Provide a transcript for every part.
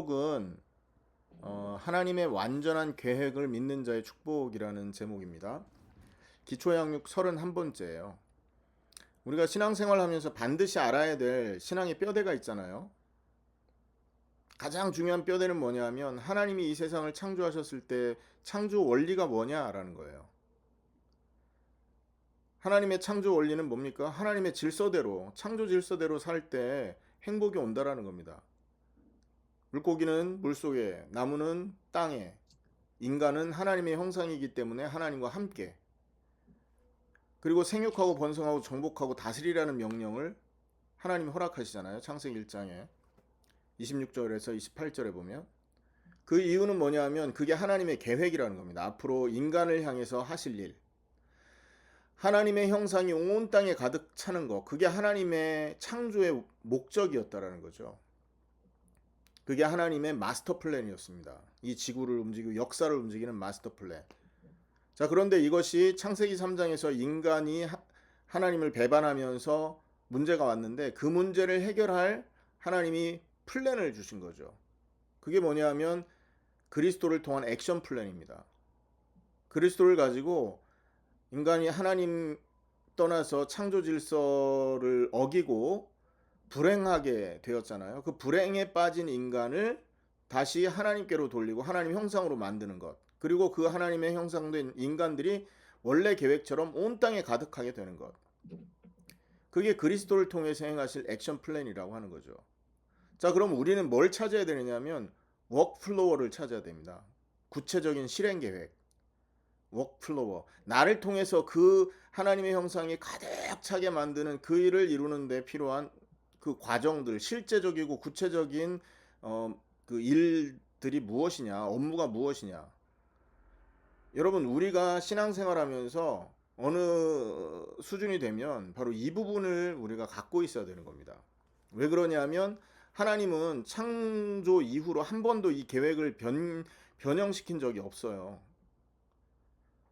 축복은 하나님의 완전한 계획을 믿는 자의 축복이라는 제목입니다. 기초양육 31번째예요. 우리가 신앙생활하면서 반드시 알아야 될 신앙의 뼈대가 있잖아요. 가장 중요한 뼈대는 뭐냐면 하나님이 이 세상을 창조하셨을 때 창조 원리가 뭐냐라는 거예요. 하나님의 창조 원리는 뭡니까? 하나님의 질서대로, 창조 질서대로 살 때 행복이 온다라는 겁니다. 물고기는 물속에, 나무는 땅에, 인간은 하나님의 형상이기 때문에 하나님과 함께, 그리고 생육하고 번성하고 정복하고 다스리라는 명령을 하나님이 허락하시잖아요. 창세기 1장에 26절에서 28절에 보면 그 이유는 뭐냐면 그게 하나님의 계획이라는 겁니다. 앞으로 인간을 향해서 하실 일, 하나님의 형상이 온 땅에 가득 차는 것, 그게 하나님의 창조의 목적이었다라는 거죠. 그게 하나님의 마스터 플랜이었습니다. 이 지구를 움직이고 역사를 움직이는 마스터 플랜. 자, 그런데 이것이 창세기 3장에서 인간이 하나님을 배반하면서 문제가 왔는데 그 문제를 해결할 하나님이 플랜을 주신 거죠. 그게 뭐냐면 그리스도를 통한 액션 플랜입니다. 그리스도를 가지고 인간이 하나님 떠나서 창조 질서를 어기고 불행하게 되었잖아요. 그 불행에 빠진 인간을 다시 하나님께로 돌리고 하나님 형상으로 만드는 것. 그리고 그 하나님의 형상된 인간들이 원래 계획처럼 온 땅에 가득하게 되는 것. 그게 그리스도를 통해서 행하실 액션 플랜이라고 하는 거죠. 자, 그럼 우리는 뭘 찾아야 되느냐면 워크플로어를 찾아야 됩니다. 구체적인 실행 계획. 워크플로어. 나를 통해서 그 하나님의 형상이 가득 차게 만드는 그 일을 이루는 데 필요한 그 과정들, 실제적이고 구체적인 그 일들이 무엇이냐, 업무가 무엇이냐. 여러분, 우리가 신앙생활하면서 어느 수준이 되면 바로 이 부분을 우리가 갖고 있어야 되는 겁니다. 왜 그러냐면 하나님은 창조 이후로 한 번도 이 계획을 변형시킨 적이 없어요.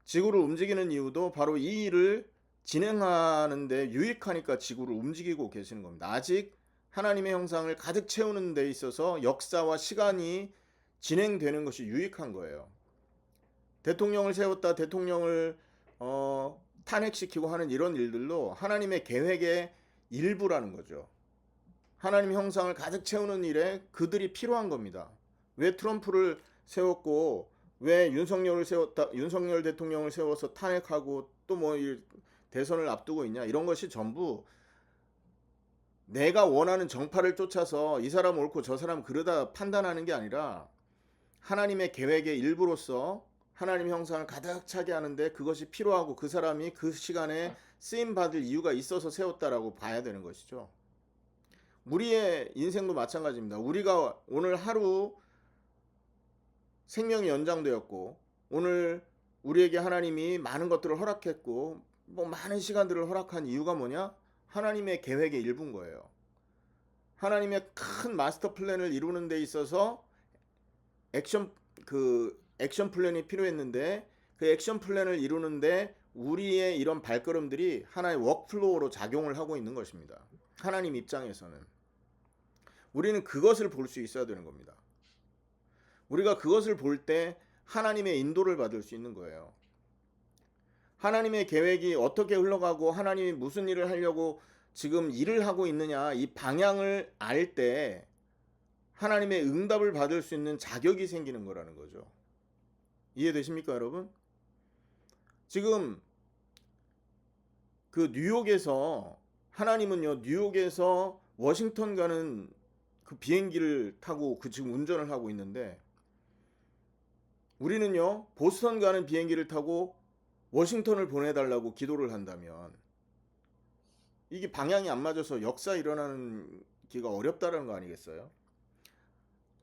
지구를 움직이는 이유도 바로 이 일을 진행하는데 유익하니까 지구를 움직이고 계시는 겁니다. 아직 하나님의 형상을 가득 채우는 데 있어서 역사와 시간이 진행되는 것이 유익한 거예요. 대통령을 세웠다 대통령을 탄핵시키고 하는 이런 일들도 하나님의 계획의 일부라는 거죠. 하나님 형상을 가득 채우는 일에 그들이 필요한 겁니다. 왜 트럼프를 세웠고 왜 윤석열 대통령을 세워서 탄핵하고 또 뭐 대선을 앞두고 있냐, 이런 것이 전부 내가 원하는 정파를 쫓아서 이 사람 옳고 저 사람 그러다 판단하는 게 아니라 하나님의 계획의 일부로서 하나님 형상을 가득 차게 하는데 그것이 필요하고 그 사람이 그 시간에 쓰임 받을 이유가 있어서 세웠다라고 봐야 되는 것이죠. 우리의 인생도 마찬가지입니다. 우리가 오늘 하루 생명이 연장되었고 오늘 우리에게 하나님이 많은 것들을 허락했고 뭐 많은 시간들을 허락한 이유가 뭐냐? 하나님의 계획의 일부인 거예요. 하나님의 큰 마스터 플랜을 이루는 데 있어서 액션 플랜이 필요했는데 그 액션 플랜을 이루는데 우리의 이런 발걸음들이 하나의 워크플로우로 작용을 하고 있는 것입니다. 하나님 입장에서는 우리는 그것을 볼 수 있어야 되는 겁니다. 우리가 그것을 볼 때 하나님의 인도를 받을 수 있는 거예요. 하나님의 계획이 어떻게 흘러가고 하나님이 무슨 일을 하려고 지금 일을 하고 있느냐, 이 방향을 알 때 하나님의 응답을 받을 수 있는 자격이 생기는 거라는 거죠. 이해되십니까, 여러분? 지금 그 뉴욕에서 하나님은요, 뉴욕에서 워싱턴 가는 그 비행기를 타고 그 지금 운전을 하고 있는데 우리는요, 보스턴 가는 비행기를 타고 워싱턴을 보내달라고 기도를 한다면 이게 방향이 안 맞아서 역사 일어나는 기가 어렵다는 거 아니겠어요?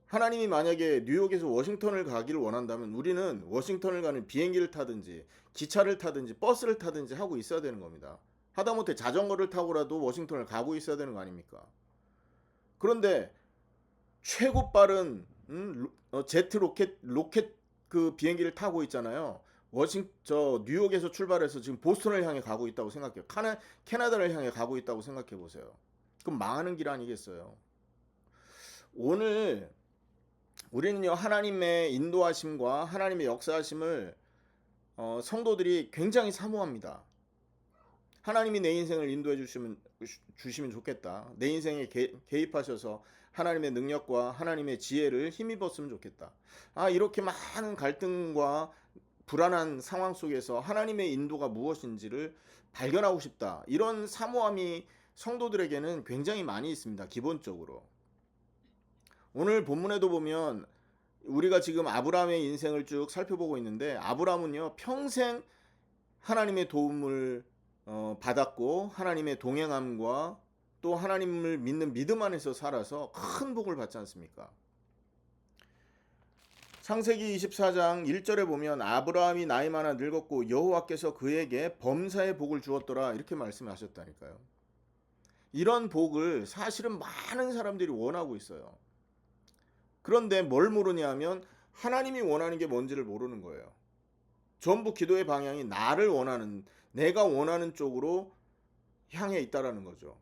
하나님이 만약에 뉴욕에서 워싱턴을 가기를 원한다면 우리는 워싱턴을 가는 비행기를 타든지 기차를 타든지 버스를 타든지 하고 있어야 되는 겁니다. 하다못해 자전거를 타고라도 워싱턴을 가고 있어야 되는 거 아닙니까? 그런데 최고 빠른 제트 로켓 그 비행기를 타고 있잖아요. 뉴욕에서 출발해서 지금 보스턴을 향해 가고 있다고 생각해요. 캐나다를 향해 가고 있다고 생각해 보세요. 그럼 망하는 길 아니겠어요? 오늘 우리는요, 하나님의 인도하심과 하나님의 역사하심을 성도들이 굉장히 사모합니다. 하나님이 내 인생을 인도해 주시면 좋겠다. 내 인생에 개입하셔서 하나님의 능력과 하나님의 지혜를 힘입었으면 좋겠다. 이렇게 많은 갈등과 불안한 상황 속에서 하나님의 인도가 무엇인지를 발견하고 싶다. 이런 사모함이 성도들에게는 굉장히 많이 있습니다. 기본적으로. 오늘 본문에도 보면 우리가 지금 아브라함의 인생을 쭉 살펴보고 있는데, 아브라함은요, 평생 하나님의 도움을 받았고 하나님의 동행함과 또 하나님을 믿는 믿음 안에서 살아서 큰 복을 받지 않습니까? 창세기 24장 1절에 보면 아브라함이 나이 많아 늙었고 여호와께서 그에게 범사의 복을 주었더라, 이렇게 말씀하셨다니까요. 이런 복을 사실은 많은 사람들이 원하고 있어요. 그런데 뭘 모르냐 하면 하나님이 원하는 게 뭔지를 모르는 거예요. 전부 기도의 방향이 나를 원하는, 내가 원하는 쪽으로 향해 있다라는 거죠.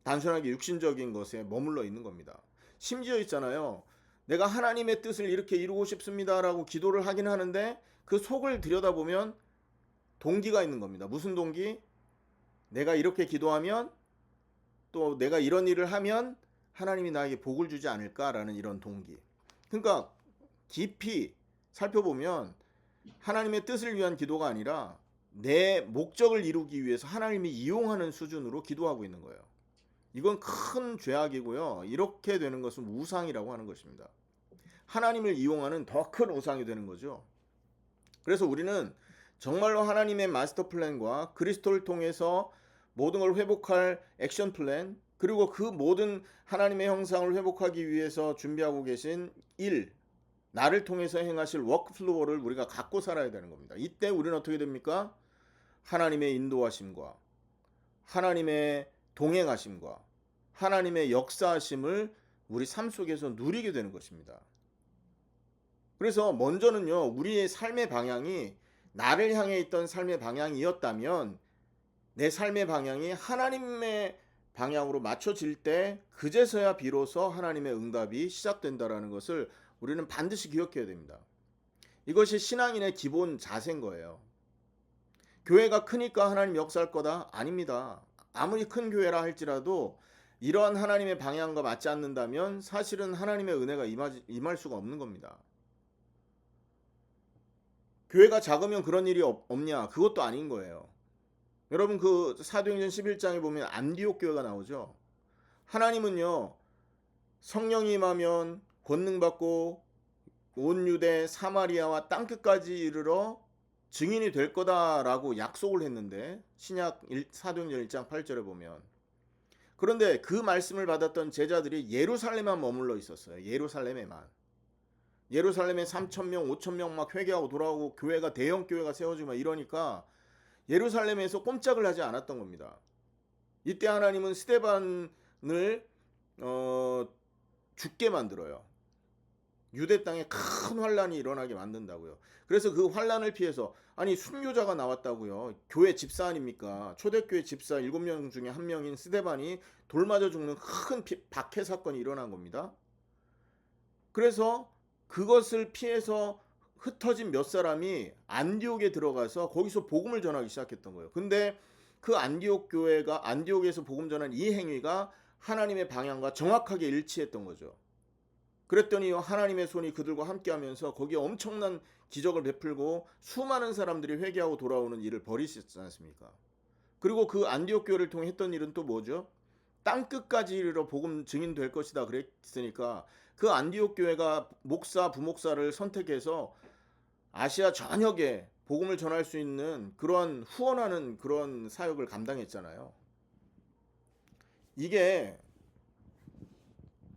단순하게 육신적인 것에 머물러 있는 겁니다. 심지어 있잖아요, 내가 하나님의 뜻을 이렇게 이루고 싶습니다라고 기도를 하긴 하는데 그 속을 들여다보면 동기가 있는 겁니다. 무슨 동기? 내가 이렇게 기도하면, 또 내가 이런 일을 하면 하나님이 나에게 복을 주지 않을까라는 이런 동기. 그러니까 깊이 살펴보면 하나님의 뜻을 위한 기도가 아니라 내 목적을 이루기 위해서 하나님이 이용하는 수준으로 기도하고 있는 거예요. 이건 큰 죄악이고요. 이렇게 되는 것은 우상이라고 하는 것입니다. 하나님을 이용하는 더 큰 우상이 되는 거죠. 그래서 우리는 정말로 하나님의 마스터 플랜과 그리스도를 통해서 모든 걸 회복할 액션 플랜, 그리고 그 모든 하나님의 형상을 회복하기 위해서 준비하고 계신 일, 나를 통해서 행하실 워크플로우를 우리가 갖고 살아야 되는 겁니다. 이때 우리는 어떻게 됩니까? 하나님의 인도하심과 하나님의 동행하심과 하나님의 역사하심을 우리 삶 속에서 누리게 되는 것입니다. 그래서 먼저는요, 우리의 삶의 방향이 나를 향해 있던 삶의 방향이었다면 내 삶의 방향이 하나님의 방향으로 맞춰질 때 그제서야 비로소 하나님의 응답이 시작된다라는 것을 우리는 반드시 기억해야 됩니다. 이것이 신앙인의 기본 자세인 거예요. 교회가 크니까 하나님 역사할 거다? 아닙니다. 아무리 큰 교회라 할지라도 이러한 하나님의 방향과 맞지 않는다면 사실은 하나님의 은혜가 임할 수가 없는 겁니다. 교회가 작으면 그런 일이 없냐? 그것도 아닌 거예요. 여러분, 그 사도행전 11장에 보면 안디옥 교회가 나오죠. 하나님은요, 성령이 임하면 권능받고 온 유대 사마리아와 땅끝까지 이르러 증인이 될 거다라고 약속을 했는데, 신약 사도행전 1장 8절에 보면, 그런데 그 말씀을 받았던 제자들이 예루살렘에만 머물러 있었어요. 예루살렘에만. 예루살렘에 3,000명 5,000명 막 회개하고 돌아오고 교회가 대형 교회가 세워지고 막 이러니까 예루살렘에서 꼼짝을 하지 않았던 겁니다. 이때 하나님은 스데반을 죽게 만들어요. 유대 땅에 큰 환란이 일어나게 만든다고요. 그래서 그 환란을 피해서, 아니 순교자가 나왔다고요. 교회 집사 아닙니까? 초대교회 집사 7명 중에 한 명인 스데반이 돌 맞아 죽는 큰 박해 사건이 일어난 겁니다. 그래서 그것을 피해서 흩어진 몇 사람이 안디옥에 들어가서 거기서 복음을 전하기 시작했던 거예요. 근데 그 안디옥에서 복음 전한 이 행위가 하나님의 방향과 정확하게 일치했던 거죠. 그랬더니 하나님의 손이 그들과 함께하면서 거기에 엄청난 기적을 베풀고 수많은 사람들이 회개하고 돌아오는 일을 벌이셨지 않습니까? 그리고 그 안디옥 교회를 통해 했던 일은 또 뭐죠? 땅끝까지 이르러 복음 증인될 것이다 그랬으니까 그 안디옥 교회가 목사, 부목사를 선택해서 아시아 전역에 복음을 전할 수 있는 그런 후원하는 그런 사역을 감당했잖아요. 이게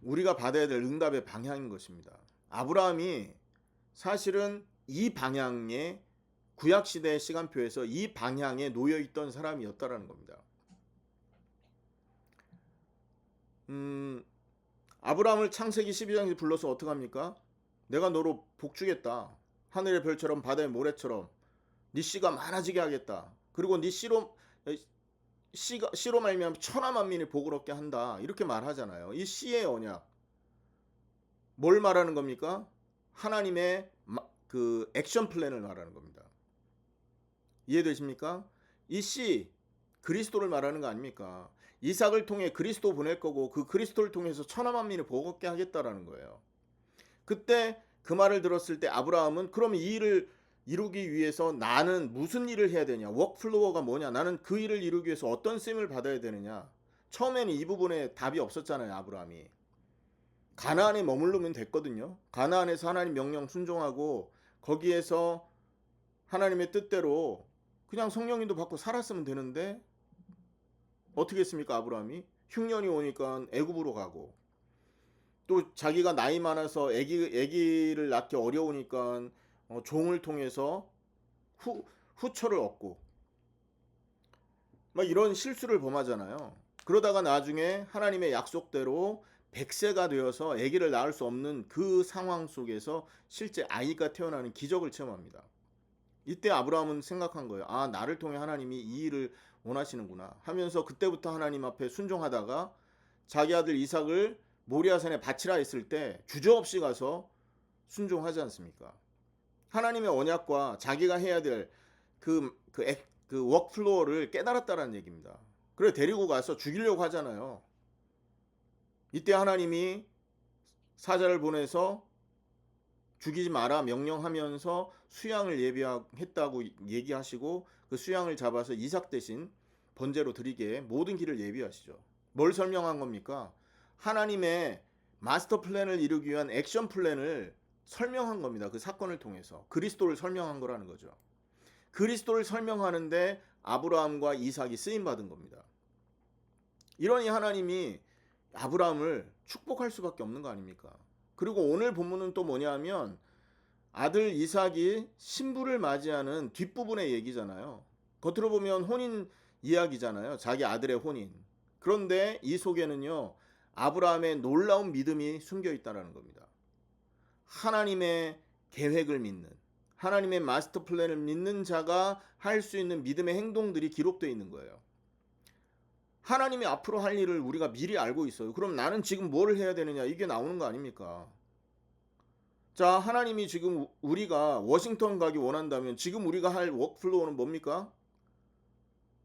우리가 받아야 될 응답의 방향인 것입니다. 아브라함이 사실은 이 방향에, 구약시대의 시간표에서 이 방향에 놓여있던 사람이었다라는 겁니다. 아브라함을 창세기 12장에서 불러서 어떻게 합니까? 내가 너로 복주겠다. 하늘의 별처럼 바다의 모래처럼 네 씨가 많아지게 하겠다. 그리고 네 씨로 말미암아 천하 만민이 복을 얻게 한다. 이렇게 말하잖아요. 이 씨의 언약. 뭘 말하는 겁니까? 하나님의 그 액션 플랜을 말하는 겁니다. 이해되십니까? 이 씨 그리스도를 말하는 거 아닙니까? 이삭을 통해 그리스도 보낼 거고 그 그리스도를 통해서 천하 만민을 복얻게 하겠다라는 거예요. 그때 그 말을 들었을 때 아브라함은 그럼 이 일을 이루기 위해서 나는 무슨 일을 해야 되냐? 워크플로어가 뭐냐? 나는 그 일을 이루기 위해서 어떤 쓰임을 받아야 되느냐? 처음에는 이 부분에 답이 없었잖아요, 아브라함이. 가나안에 머무르면 됐거든요. 가나안에서 하나님 명령 순종하고 거기에서 하나님의 뜻대로 그냥 성령님도 받고 살았으면 되는데 어떻게 했습니까, 아브라함이? 흉년이 오니까 애굽으로 가고 또 자기가 나이 많아서 애기를 낳기 어려우니까 종을 통해서 후처를 얻고 막 이런 실수를 범하잖아요. 그러다가 나중에 하나님의 약속대로 100세가 되어서 아기를 낳을 수 없는 그 상황 속에서 실제 아이가 태어나는 기적을 체험합니다. 이때 아브라함은 생각한 거예요. 아, 나를 통해 하나님이 이 일을 원하시는구나 하면서 그때부터 하나님 앞에 순종하다가 자기 아들 이삭을 모리아산에 바치라 했을 때 주저없이 가서 순종하지 않습니까? 하나님의 언약과 자기가 해야 될 그 워크플로어를 깨달았다는 얘기입니다. 그래 데리고 가서 죽이려고 하잖아요. 이때 하나님이 사자를 보내서 죽이지 마라 명령하면서 수양을 예비했다고 얘기하시고 그 수양을 잡아서 이삭 대신 번제로 드리게 모든 길을 예비하시죠. 뭘 설명한 겁니까? 하나님의 마스터 플랜을 이루기 위한 액션 플랜을 설명한 겁니다. 그 사건을 통해서 그리스도를 설명한 거라는 거죠. 그리스도를 설명하는데 아브라함과 이삭이 쓰임 받은 겁니다. 이러니 하나님이 아브라함을 축복할 수밖에 없는 거 아닙니까? 그리고 오늘 본문은 또 뭐냐면 아들 이삭이 신부를 맞이하는 뒷부분의 얘기잖아요. 겉으로 보면 혼인 이야기잖아요. 자기 아들의 혼인. 그런데 이 속에는요, 아브라함의 놀라운 믿음이 숨겨 있다는 겁니다. 하나님의 계획을 믿는, 하나님의 마스터 플랜을 믿는 자가 할 수 있는 믿음의 행동들이 기록되어 있는 거예요. 하나님이 앞으로 할 일을 우리가 미리 알고 있어요. 그럼 나는 지금 뭘 해야 되느냐? 이게 나오는 거 아닙니까? 자, 하나님이 지금 우리가 워싱턴 가기 원한다면 지금 우리가 할 워크플로우는 뭡니까?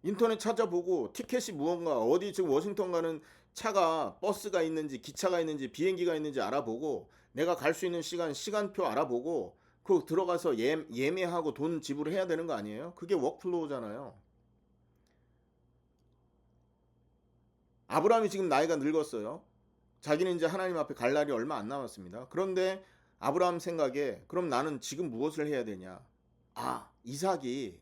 인터넷 찾아보고 티켓이 무언가 어디 지금 워싱턴 가는 차가 버스가 있는지 기차가 있는지 비행기가 있는지 알아보고 내가 갈 수 있는 시간표 알아보고 그 들어가서 예매하고 돈 지불해야 되는 거 아니에요? 그게 워크플로우잖아요. 아브라함이 지금 나이가 늙었어요. 자기는 이제 하나님 앞에 갈 날이 얼마 안 남았습니다. 그런데 아브라함 생각에 그럼 나는 지금 무엇을 해야 되냐? 아, 이삭이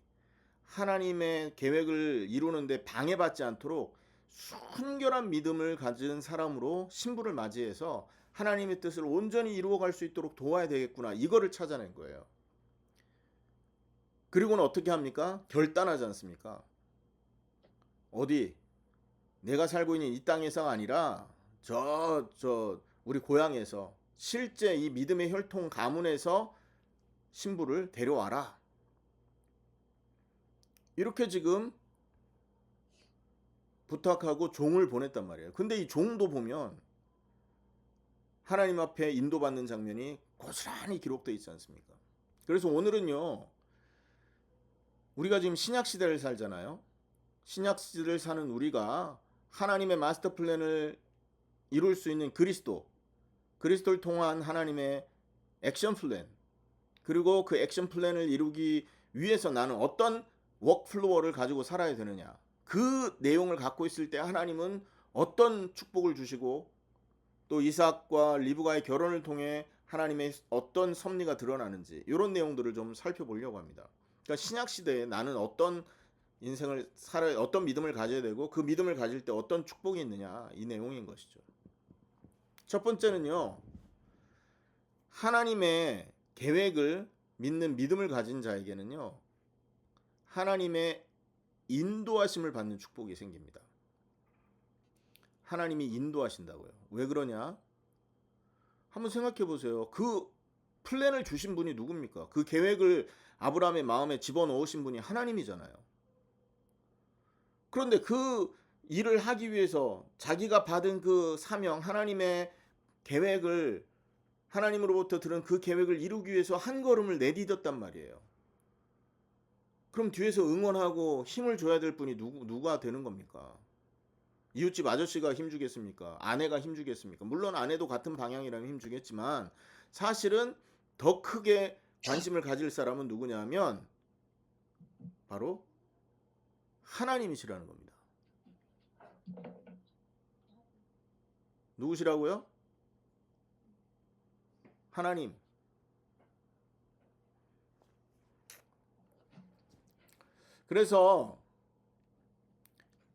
하나님의 계획을 이루는데 방해받지 않도록 순결한 믿음을 가진 사람으로 신부를 맞이해서 하나님의 뜻을 온전히 이루어갈 수 있도록 도와야 되겠구나. 이거를 찾아낸 거예요. 그리고는 어떻게 합니까? 결단하지 않습니까? 어디 내가 살고 있는 이 땅에서가 아니라 우리 고향에서 실제 이 믿음의 혈통 가문에서 신부를 데려와라. 이렇게 지금 부탁하고 종을 보냈단 말이에요. 근데 이 종도 보면 하나님 앞에 인도받는 장면이 고스란히 기록되어 있지 않습니까? 그래서 오늘은요, 우리가 지금 신약시대를 살잖아요. 신약시대를 사는 우리가 하나님의 마스터 플랜을 이룰 수 있는 그리스도를 통한 하나님의 액션 플랜, 그리고 그 액션 플랜을 이루기 위해서 나는 어떤 워크플로어를 가지고 살아야 되느냐, 그 내용을 갖고 있을 때 하나님은 어떤 축복을 주시고 또 이삭과 리브가의 결혼을 통해 하나님의 어떤 섭리가 드러나는지 이런 내용들을 좀 살펴보려고 합니다. 그러니까 신약시대에 나는 어떤 인생을 살아야, 어떤 믿음을 가져야 되고 그 믿음을 가질 때 어떤 축복이 있느냐, 이 내용인 것이죠. 첫 번째는요, 하나님의 계획을 믿는 믿음을 가진 자에게는요, 하나님의 인도하심을 받는 축복이 생깁니다. 하나님이 인도하신다고요. 왜 그러냐? 한번 생각해 보세요. 그 플랜을 주신 분이 누굽니까? 그 계획을 아브라함의 마음에 집어넣으신 분이 하나님이잖아요. 그런데 그 일을 하기 위해서 자기가 받은 그 사명, 하나님의 계획을 하나님으로부터 들은 그 계획을 이루기 위해서 한 걸음을 내디뎠단 말이에요. 그럼 뒤에서 응원하고 힘을 줘야 될 분이 누가 되는 겁니까? 이웃집 아저씨가 힘주겠습니까? 아내가 힘주겠습니까? 물론 아내도 같은 방향이라면 힘주겠지만 사실은 더 크게 관심을 가질 사람은 누구냐면 바로 하나님이시라는 겁니다. 누구시라고요? 하나님. 그래서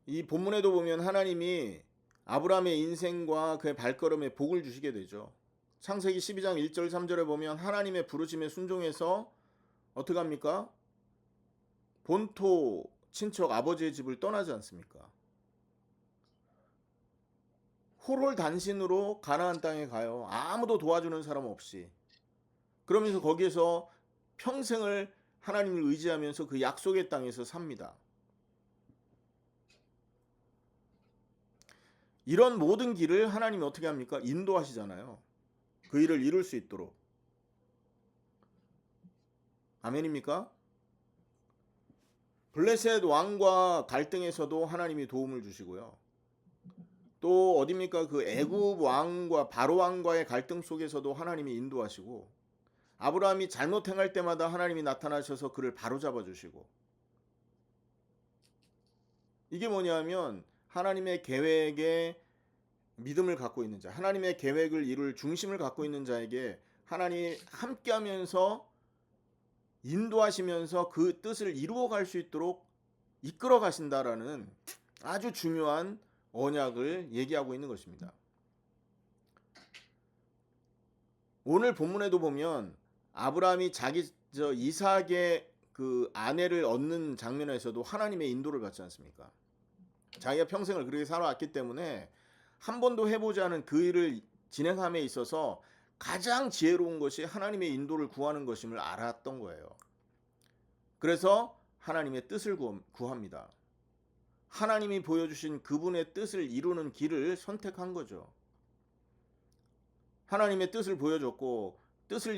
이 본문에도 보면 하나님이 아브라함의 인생과 그의 발걸음에 복을 주시게 되죠. 창세기 12장 1절 3절에 보면 하나님의 부르심에 순종해서 어떻게 합니까? 본토 친척 아버지의 집을 떠나지 않습니까? 홀홀단신으로 가나안 땅에 가요. 아무도 도와주는 사람 없이. 그러면서 거기에서 평생을 하나님을 의지하면서 그 약속의 땅에서 삽니다. 이런 모든 길을 하나님이 어떻게 합니까? 인도하시잖아요. 그 일을 이룰 수 있도록. 아멘입니까? 블레셋 왕과 갈등에서도 하나님이 도움을 주시고요. 또 어디입니까? 그 애굽 왕과 바로 왕과의 갈등 속에서도 하나님이 인도하시고, 아브라함이 잘못 행할 때마다 하나님이 나타나셔서 그를 바로잡아 주시고, 이게 뭐냐면 하나님의 계획에 믿음을 갖고 있는 자, 하나님의 계획을 이룰 중심을 갖고 있는 자에게 하나님이 함께하면서 인도하시면서 그 뜻을 이루어갈 수 있도록 이끌어 가신다라는 아주 중요한 언약을 얘기하고 있는 것입니다. 오늘 본문에도 보면 아브라함이 자기 이삭의 그 아내를 얻는 장면에서도 하나님의 인도를 받지 않습니까? 자기가 평생을 그렇게 살아왔기 때문에 한 번도 해보지 않은 그 일을 진행함에 있어서 가장 지혜로운 것이 하나님의 인도를 구하는 것임을 알았던 거예요. 그래서 하나님의 뜻을 구합니다. 하나님이 보여주신 그분의 뜻을 이루는 길을 선택한 거죠. 하나님의 뜻을 보여줬고 뜻을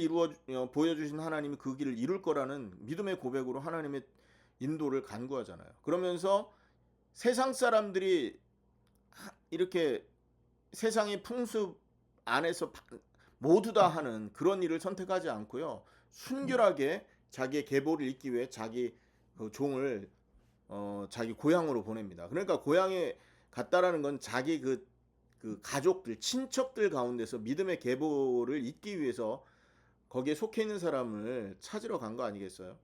보여주신 하나님이 그 길을 이룰 거라는 믿음의 고백으로 하나님의 인도를 간구하잖아요. 그러면서 세상 사람들이 이렇게 세상의 풍습 안에서 모두 다 하는 그런 일을 선택하지 않고요. 순결하게 자기의 계보를 잇기 위해 자기 그 종을 자기 고향으로 보냅니다. 그러니까 고향에 갔다라는 건 자기 그 가족들, 친척들 가운데서 믿음의 계보를 잇기 위해서 거기에 속해 있는 사람을 찾으러 간 거 아니겠어요?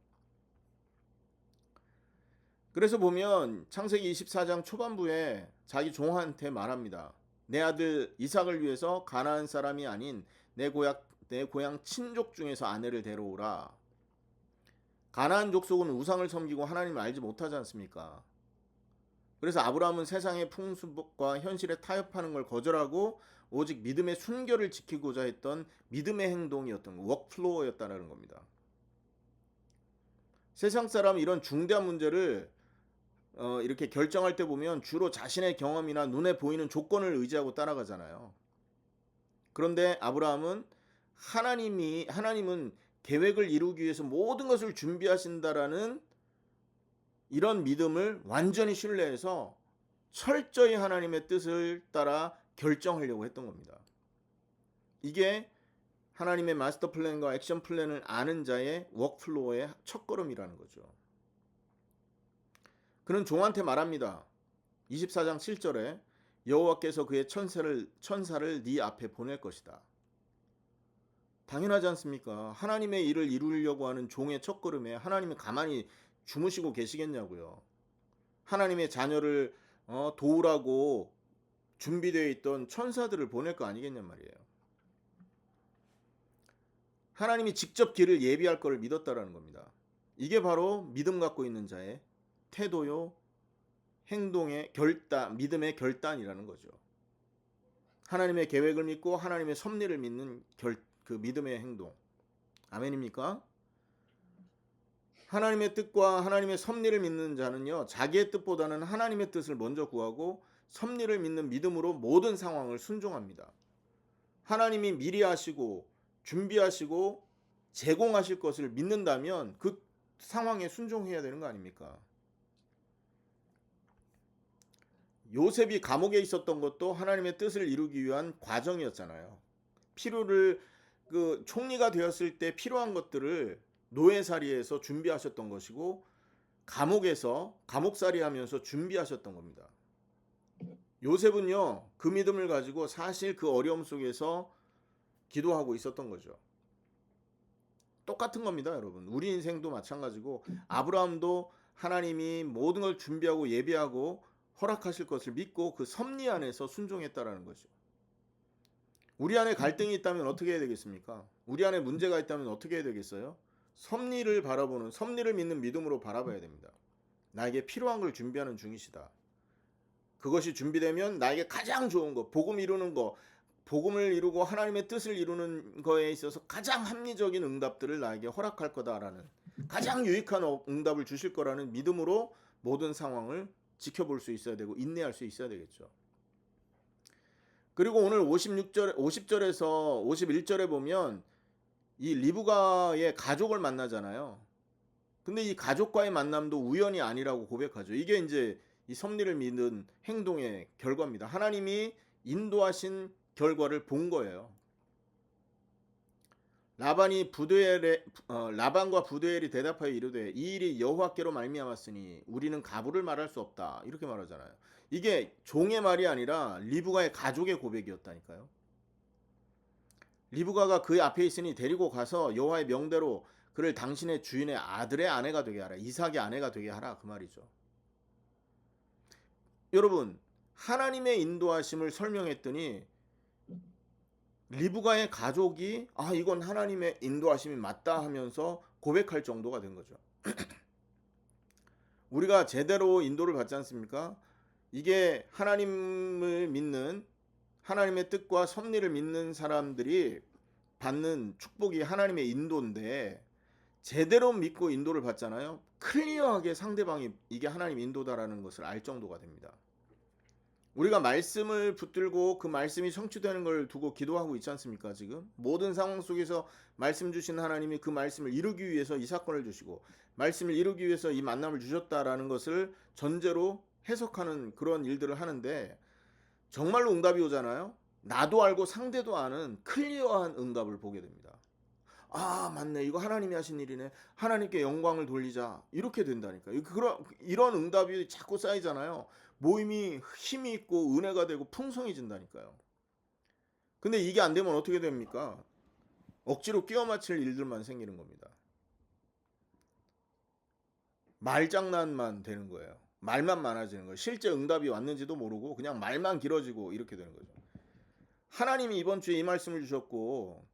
그래서 보면 창세기 24장 초반부에 자기 종한테 말합니다. 내 아들 이삭을 위해서 가나안 사람이 아닌 내 고향 친족 중에서 아내를 데려오라. 가나안 족속은 우상을 섬기고 하나님을 알지 못하지 않습니까? 그래서 아브라함은 세상의 풍습과 현실에 타협하는 걸 거절하고 오직 믿음의 순결을 지키고자 했던 믿음의 행동이었던 워크플로어였다는 겁니다. 세상 사람은 이런 중대한 문제를 이렇게 결정할 때 보면 주로 자신의 경험이나 눈에 보이는 조건을 의지하고 따라가잖아요. 그런데 아브라함은 하나님은 계획을 이루기 위해서 모든 것을 준비하신다라는 이런 믿음을 완전히 신뢰해서 철저히 하나님의 뜻을 따라 결정하려고 했던 겁니다. 이게 하나님의 마스터 플랜과 액션 플랜을 아는 자의 워크플로어의 첫걸음이라는 거죠. 그는 종한테 말합니다. 24장 7절에 여호와께서 그의 천사를 네 앞에 보낼 것이다. 당연하지 않습니까? 하나님의 일을 이루려고 하는 종의 첫걸음에 하나님이 가만히 주무시고 계시겠냐고요. 하나님의 자녀를 도우라고 준비되어 있던 천사들을 보낼 거 아니겠냔 말이에요. 하나님이 직접 길을 예비할 것을 믿었다라는 겁니다. 이게 바로 믿음 갖고 있는 자의 태도요, 행동의 결단, 믿음의 결단이라는 거죠. 하나님의 계획을 믿고 하나님의 섭리를 믿는 그 믿음의 행동. 아멘입니까? 하나님의 뜻과 하나님의 섭리를 믿는 자는요, 자기의 뜻보다는 하나님의 뜻을 먼저 구하고 섭리를 믿는 믿음으로 모든 상황을 순종합니다. 하나님이 미리 하시고 준비하시고 제공하실 것을 믿는다면 그 상황에 순종해야 되는 거 아닙니까? 요셉이 감옥에 있었던 것도 하나님의 뜻을 이루기 위한 과정이었잖아요. 필요를 총리가 되었을 때 필요한 것들을 노예살이에서 준비하셨던 것이고 감옥에서 감옥살이 하면서 준비하셨던 겁니다. 요셉은요, 그 믿음을 가지고 사실 그 어려움 속에서 기도하고 있었던 거죠. 똑같은 겁니다, 여러분. 우리 인생도 마찬가지고 아브라함도 하나님이 모든 걸 준비하고 예비하고 허락하실 것을 믿고 그 섭리 안에서 순종했다라는 거죠. 우리 안에 갈등이 있다면 어떻게 해야 되겠습니까? 우리 안에 문제가 있다면 어떻게 해야 되겠어요? 섭리를 바라보는, 섭리를 믿는 믿음으로 바라봐야 됩니다. 나에게 필요한 걸 준비하는 중이시다. 그것이 준비되면 나에게 가장 좋은 거, 복음 이루는 거, 복음을 이루고 하나님의 뜻을 이루는 거에 있어서 가장 합리적인 응답들을 나에게 허락할 거다라는, 가장 유익한 응답을 주실 거라는 믿음으로 모든 상황을 지켜볼 수 있어야 되고 인내할 수 있어야 되겠죠. 그리고 오늘 50절에서 51절에 보면 이 리브가의 가족을 만나잖아요. 근데 이 가족과의 만남도 우연이 아니라고 고백하죠. 이게 이제 이 섭리를 믿는 행동의 결과입니다. 하나님이 인도하신 결과를 본 거예요. 라반과 부드엘이 대답하여 이르되 이 일이 여호와께로 말미암았으니 우리는 가부를 말할 수 없다. 이렇게 말하잖아요. 이게 종의 말이 아니라 리브가의 가족의 고백이었다니까요. 리브가가 그 앞에 있으니 데리고 가서 여호와의 명대로 그를 당신의 주인의 아들의 아내가 되게 하라. 이삭의 아내가 되게 하라. 그 말이죠. 여러분, 하나님의 인도하심을 설명했더니 리브가의 가족이 이건 하나님의 인도하심이 맞다 하면서 고백할 정도가 된 거죠. 우리가 제대로 인도를 받지 않습니까? 이게 하나님을 믿는, 하나님의 뜻과 섭리를 믿는 사람들이 받는 축복이 하나님의 인도인데 제대로 믿고 인도를 받잖아요. 클리어하게 상대방이 이게 하나님 인도다라는 것을 알 정도가 됩니다. 우리가 말씀을 붙들고 그 말씀이 성취되는 걸 두고 기도하고 있지 않습니까? 지금 모든 상황 속에서 말씀 주신 하나님이 그 말씀을 이루기 위해서 이 사건을 주시고 말씀을 이루기 위해서 이 만남을 주셨다라는 것을 전제로 해석하는 그런 일들을 하는데 정말로 응답이 오잖아요. 나도 알고 상대도 아는 클리어한 응답을 보게 됩니다. 맞네, 이거 하나님이 하신 일이네, 하나님께 영광을 돌리자, 이렇게 된다니까요. 이런 응답이 자꾸 쌓이잖아요. 모임이 힘이 있고 은혜가 되고 풍성해진다니까요. 근데 이게 안 되면 어떻게 됩니까? 억지로 끼워 맞힐 일들만 생기는 겁니다. 말장난만 되는 거예요. 말만 많아지는 거예요. 실제 응답이 왔는지도 모르고 그냥 말만 길어지고 이렇게 되는 거죠. 하나님이 이번 주에 이 말씀을 주셨고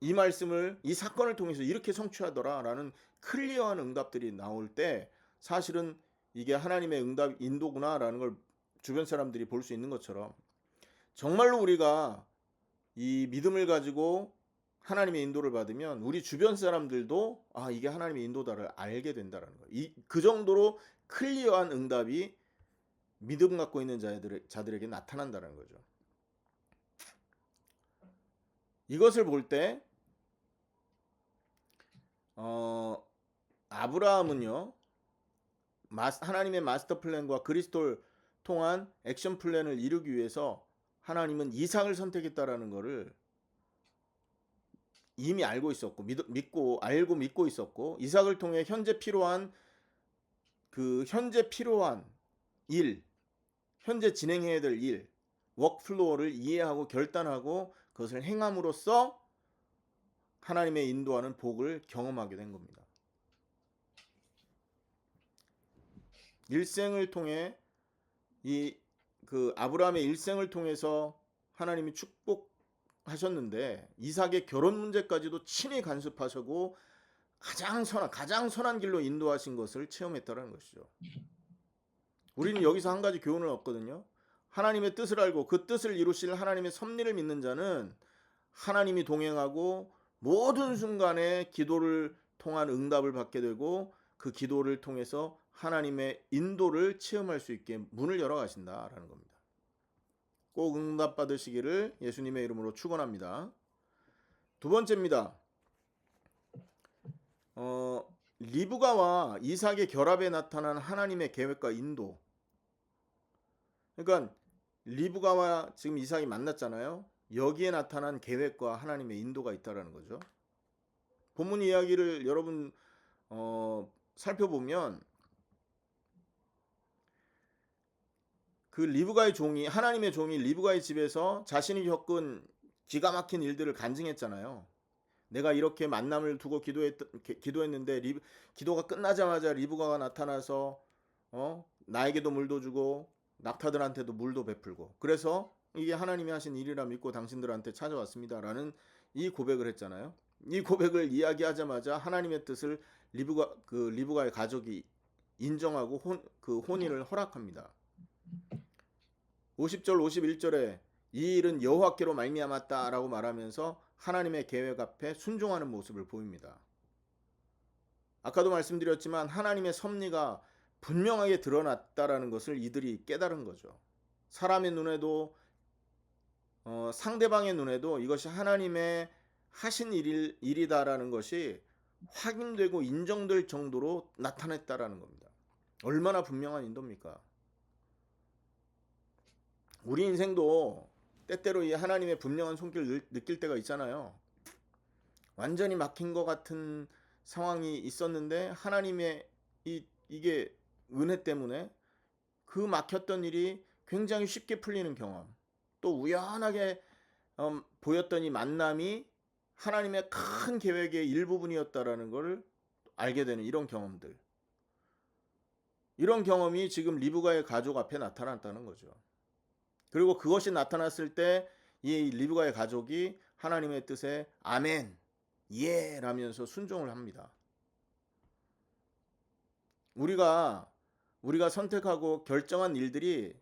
이 말씀을 이 사건을 통해서 이렇게 성취하더라라는 클리어한 응답들이 나올 때 사실은 이게 하나님의 응답 인도구나라는 걸 주변 사람들이 볼 수 있는 것처럼 정말로 우리가 이 믿음을 가지고 하나님의 인도를 받으면 우리 주변 사람들도 이게 하나님의 인도다를 알게 된다라는 거예요. 그 정도로 클리어한 응답이 믿음 갖고 있는 자들에게 나타난다는 거죠. 이것을 볼 때 아브라함은요, 하나님의 마스터 플랜과 그리스도를 통한 액션 플랜을 이루기 위해서 하나님은 이삭을 선택했다라는 것을 이미 알고 있었고 믿고 있었고 이삭을 통해 현재 필요한 일, 현재 진행해야 될 일, 워크플로우를 이해하고 결단하고 그것을 행함으로써 하나님의 인도하는 복을 경험하게 된 겁니다. 일생을 통해 아브라함의 일생을 통해서 하나님이 축복하셨는데 이삭의 결혼 문제까지도 친히 간섭하시고 가장 선한 길로 인도하신 것을 체험했다는 것이죠. 우리는 여기서 한 가지 교훈을 얻거든요. 하나님의 뜻을 알고 그 뜻을 이루실 하나님의 섭리를 믿는 자는 하나님이 동행하고 모든 순간에 기도를 통한 응답을 받게 되고 그 기도를 통해서 하나님의 인도를 체험할 수 있게 문을 열어 가신다라는 겁니다. 꼭 응답 받으시기를 예수님의 이름으로 축원합니다. 두 번째입니다. 리브가와 이삭의 결합에 나타난 하나님의 계획과 인도. 그러니까 리브가와 지금 이삭이 만났잖아요. 여기에 나타난 계획과 하나님의 인도가 있다라는 거죠. 본문 이야기를 여러분 살펴보면 그 리브가의 종이, 하나님의 종이 리브가의 집에서 자신이 겪은 기가 막힌 일들을 간증했잖아요. 내가 이렇게 만남을 두고 기도했는데 기도가 끝나자마자 리브가가 나타나서 나에게도 물도 주고 낙타들한테도 물도 베풀고, 그래서 이게 하나님이 하신 일이라 믿고 당신들한테 찾아왔습니다라는 이 고백을 했잖아요. 이 고백을 이야기하자마자 하나님의 뜻을 리브가의 가족이 인정하고 혼인을 허락합니다. 50절 51절에 이 일은 여호와께로 말미암았다라고 말하면서 하나님의 계획 앞에 순종하는 모습을 보입니다. 아까도 말씀드렸지만 하나님의 섭리가 분명하게 드러났다라는 것을 이들이 깨달은 거죠. 사람의 눈에도 상대방의 눈에도 이것이 하나님의 하신 일이다라는 것이 확인되고 인정될 정도로 나타냈다라는 겁니다. 얼마나 분명한 인도입니까? 우리 인생도 때때로 이 하나님의 분명한 손길을 느낄 때가 있잖아요. 완전히 막힌 것 같은 상황이 있었는데 하나님의 이게 은혜 때문에 그 막혔던 일이 굉장히 쉽게 풀리는 경험, 또 우연하게 보였던 이 만남이 하나님의 큰 계획의 일부분이었다라는 걸 알게 되는 이런 경험들, 이런 경험이 지금 리브가의 가족 앞에 나타났다는 거죠. 그리고 그것이 나타났을 때 이 리브가의 가족이 하나님의 뜻에 아멘, 예 라면서 순종을 합니다. 우리가 선택하고 결정한 일들이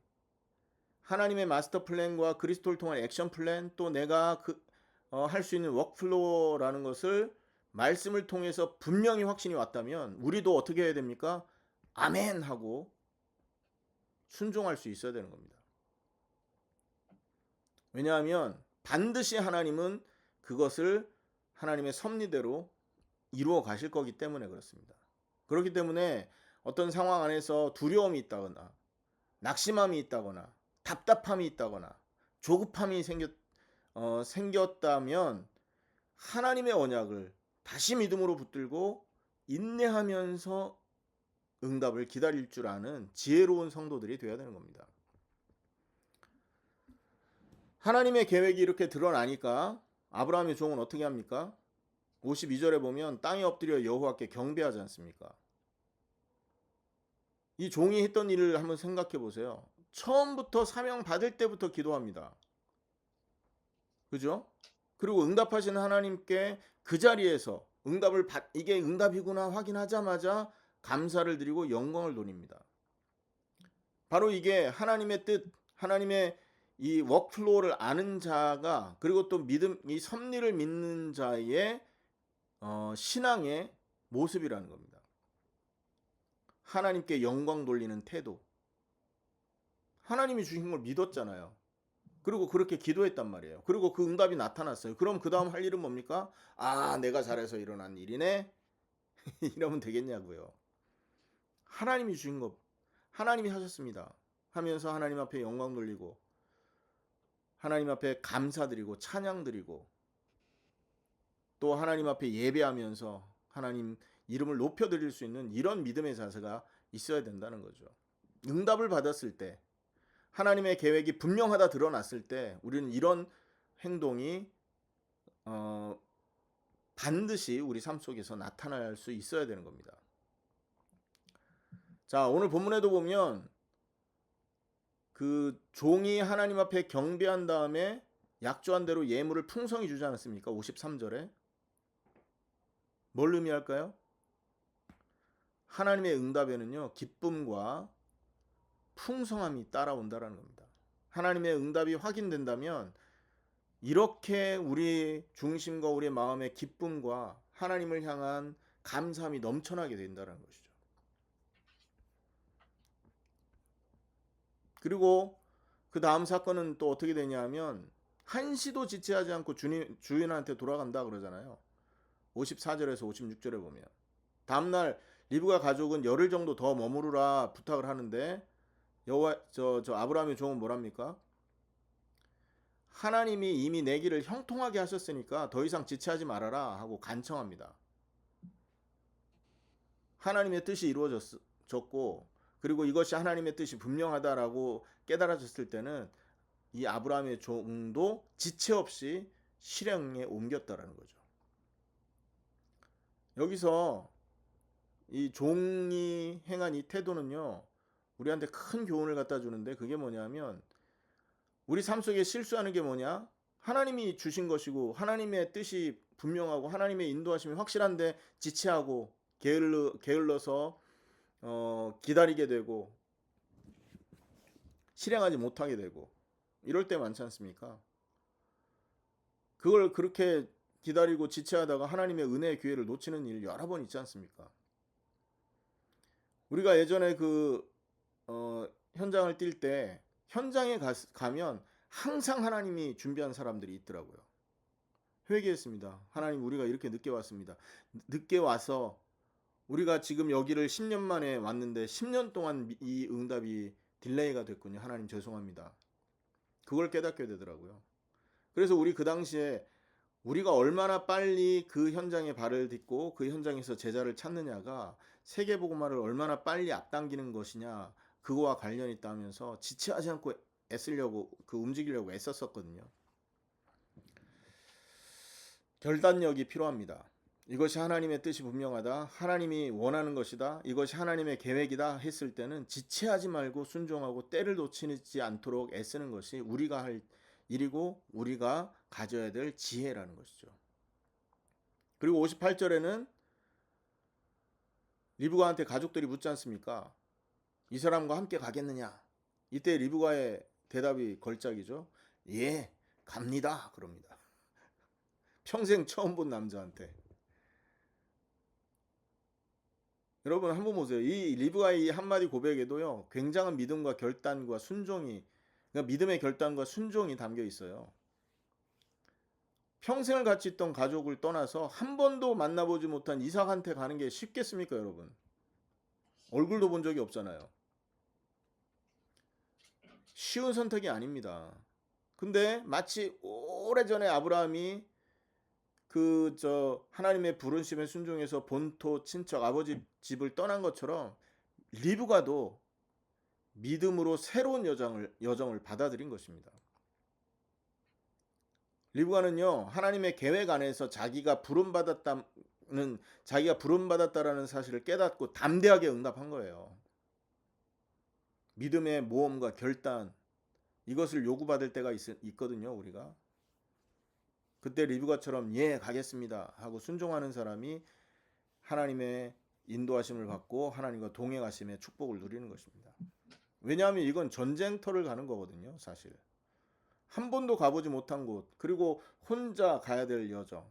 하나님의 마스터 플랜과 그리스도를 통한 액션 플랜, 또 내가 할 수 있는 워크플로우라는 것을 말씀을 통해서 분명히 확신이 왔다면 우리도 어떻게 해야 됩니까? 아멘 하고 순종할 수 있어야 되는 겁니다. 왜냐하면 반드시 하나님은 그것을 하나님의 섭리대로 이루어 가실 거기 때문에 그렇습니다. 그렇기 때문에 어떤 상황 안에서 두려움이 있다거나 낙심함이 있다거나 답답함이 있다거나 조급함이 생겼다면 하나님의 언약을 다시 믿음으로 붙들고 인내하면서 응답을 기다릴 줄 아는 지혜로운 성도들이 되어야 되는 겁니다. 하나님의 계획이 이렇게 드러나니까 아브라함의 종은 어떻게 합니까? 52절에 보면 땅에 엎드려 여호와께 경배하지 않습니까? 이 종이 했던 일을 한번 생각해 보세요. 처음부터 사명 받을 때부터 기도합니다. 그죠? 그리고 응답하시는 하나님께 그 자리에서 이게 응답이구나 확인하자마자 감사를 드리고 영광을 돌립니다. 바로 이게 하나님의 뜻, 하나님의 이 워크플로우를 아는 자가, 그리고 또 이 섭리를 믿는 자의 신앙의 모습이라는 겁니다. 하나님께 영광 돌리는 태도. 하나님이 주신 걸 믿었잖아요. 그리고 그렇게 기도했단 말이에요. 그리고 그 응답이 나타났어요. 그럼 그 다음 할 일은 뭡니까? 아, 내가 잘해서 일어난 일이네. 이러면 되겠냐고요. 하나님이 주신 것, 하나님이 하셨습니다 하면서 하나님 앞에 영광 돌리고 하나님 앞에 감사드리고 찬양드리고 또 하나님 앞에 예배하면서 하나님 이름을 높여드릴 수 있는 이런 믿음의 자세가 있어야 된다는 거죠. 응답을 받았을 때, 하나님의 계획이 분명하다 드러났을 때 우리는 이런 행동이 반드시 우리 삶 속에서 나타날 수 있어야 되는 겁니다. 자, 오늘 본문에도 보면 그 종이 하나님 앞에 경배한 다음에 약조한 대로 예물을 풍성히 주지 않았습니까? 53절에. 뭘 의미할까요? 하나님의 응답에는요, 기쁨과 풍성함이 따라온다라는 겁니다. 하나님의 응답이 확인된다면 이렇게 우리 중심과 우리 마음의 기쁨과 하나님을 향한 감사함이 넘쳐나게 된다는 것이죠. 그리고 그 다음 사건은 또 어떻게 되냐 하면 한시도 지체하지 않고 주인한테 돌아간다 그러잖아요. 54절에서 56절에 보면 다음날 리브가 가족은 열흘 정도 더 머무르라 부탁을 하는데 여호와 저 아브라함의 종은 뭐랍니까? 하나님이 이미 내 길을 형통하게 하셨으니까 더 이상 지체하지 말아라 하고 간청합니다. 하나님의 뜻이 이루어졌고 그리고 이것이 하나님의 뜻이 분명하다라고 깨달아졌을 때는 이 아브라함의 종도 지체 없이 실행에 옮겼다라는 거죠. 여기서 이 종이 행한 이 태도는요, 우리한테 큰 교훈을 갖다 주는데 그게 뭐냐면 우리 삶 속에 실수하는 게 뭐냐? 하나님이 주신 것이고 하나님의 뜻이 분명하고 하나님의 인도하심이 확실한데 지체하고 게을러서 기다리게 되고 실행하지 못하게 되고 이럴 때 많지 않습니까? 그걸 그렇게 기다리고 지체하다가 하나님의 은혜의 기회를 놓치는 일 여러 번 있지 않습니까? 우리가 예전에 현장을 뛸 때 현장에 가면 항상 하나님이 준비한 사람들이 있더라고요. 회개했습니다. 하나님, 우리가 이렇게 늦게 왔습니다. 늦게 와서 우리가 지금 여기를 10년 만에 왔는데 10년 동안 이 응답이 딜레이가 됐군요. 하나님 죄송합니다. 그걸 깨닫게 되더라고요. 그래서 우리 그 당시에 우리가 얼마나 빨리 그 현장에 발을 딛고 그 현장에서 제자를 찾느냐가 세계복음화를 얼마나 빨리 앞당기는 것이냐, 그거와 관련이 있다면서 지체하지 않고 애쓰려고 움직이려고 애썼었거든요. 결단력이 필요합니다. 이것이 하나님의 뜻이 분명하다, 하나님이 원하는 것이다, 이것이 하나님의 계획이다 했을 때는 지체하지 말고 순종하고 때를 놓치지 않도록 애쓰는 것이 우리가 할 일이고 우리가 가져야 될 지혜라는 것이죠. 그리고 58절에는 리브가한테 가족들이 묻지 않습니까? 이 사람과 함께 가겠느냐? 이때 리브가의 대답이 걸작이죠. 예, 갑니다. 그럽니다. 평생 처음 본 남자한테. 여러분 한번 보세요. 이 리브가의 한마디 고백에도요, 굉장한 믿음과 결단과 순종이, 그러니까 믿음의 결단과 순종이 담겨 있어요. 평생을 같이 있던 가족을 떠나서 한 번도 만나보지 못한 이삭한테 가는 게 쉽겠습니까, 여러분? 얼굴도 본 적이 없잖아요. 쉬운 선택이 아닙니다. 근데 마치 오래전에 아브라함이 하나님의 부르심에 순종해서 본토 친척 아버지 집을 떠난 것처럼 리브가도 믿음으로 새로운 여정을 받아들인 것입니다. 리브가는요, 하나님의 계획 안에서 자기가 부름받았다라는 사실을 깨닫고 담대하게 응답한 거예요. 믿음의 모험과 결단, 이것을 요구받을 때가 있거든요, 우리가. 그때 리브가처럼 예, 가겠습니다 하고 순종하는 사람이 하나님의 인도하심을 받고 하나님과 동행하심의 축복을 누리는 것입니다. 왜냐하면 이건 전쟁터를 가는 거거든요, 사실. 한 번도 가보지 못한 곳, 그리고 혼자 가야 될 여정.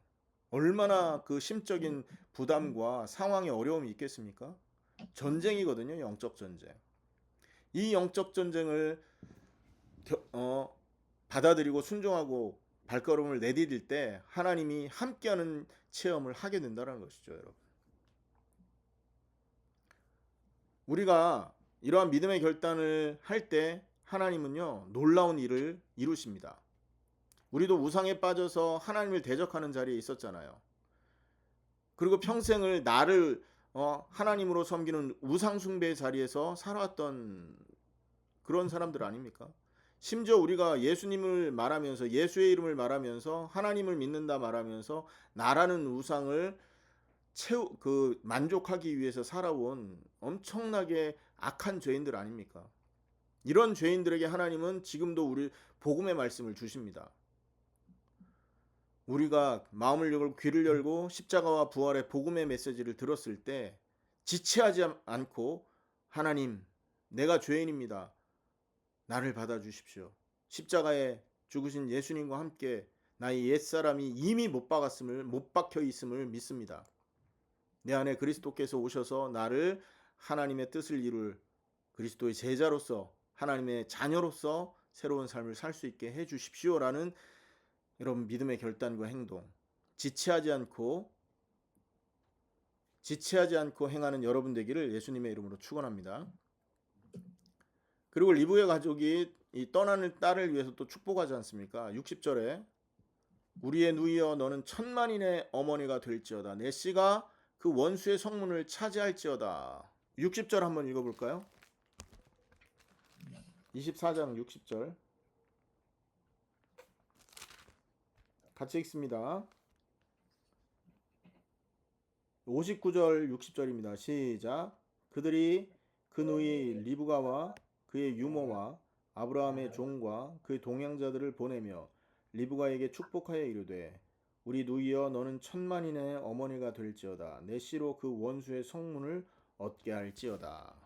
얼마나 그 심적인 부담과 상황의 어려움이 있겠습니까? 전쟁이거든요, 영적 전쟁. 이 영적 전쟁을 받아들이고 순종하고 발걸음을 내디딜 때 하나님이 함께하는 체험을 하게 된다는 것이죠, 여러분. 우리가 이러한 믿음의 결단을 할 때 하나님은요, 놀라운 일을 이루십니다. 우리도 우상에 빠져서 하나님을 대적하는 자리에 있었잖아요. 그리고 평생을 나를 하나님으로 섬기는 우상 숭배의 자리에서 살아왔던 그런 사람들 아닙니까? 심지어 우리가 예수님을 말하면서, 예수의 이름을 말하면서, 하나님을 믿는다 말하면서 나라는 우상을 만족하기 위해서 살아온 엄청나게 악한 죄인들 아닙니까? 이런 죄인들에게 하나님은 지금도 우리 복음의 말씀을 주십니다. 우리가 마음을 열고 귀를 열고 십자가와 부활의 복음의 메시지를 들었을 때 지체하지 않고 하나님, 내가 죄인입니다. 나를 받아주십시오. 십자가에 죽으신 예수님과 함께 나의 옛사람이 이미 못 박혀 있음을 믿습니다. 내 안에 그리스도께서 오셔서 나를 하나님의 뜻을 이룰 그리스도의 제자로서, 하나님의 자녀로서 새로운 삶을 살 수 있게 해주십시오라는 여러분 믿음의 결단과 행동, 지체하지 않고 행하는 여러분 되기를 예수님의 이름으로 축원합니다. 그리고 리브의 가족이 이 떠나는 딸을 위해서 또 축복하지 않습니까? 60절에 우리의 누이여 너는 천만인의 어머니가 될지어다. 내 씨가 그 원수의 성문을 차지할지어다. 60절 한번 읽어볼까요? 24장 60절 같이 읽습니다. 59절 60절입니다. 시작. 그들이 그 누이 리브가와 그의 유모와 아브라함의 종과 그의 동양자들을 보내며 리브가에게 축복하여 이르되 우리 누이여 너는 천만인의 어머니가 될지어다. 내 씨로 그 원수의 성문을 얻게 할지어다.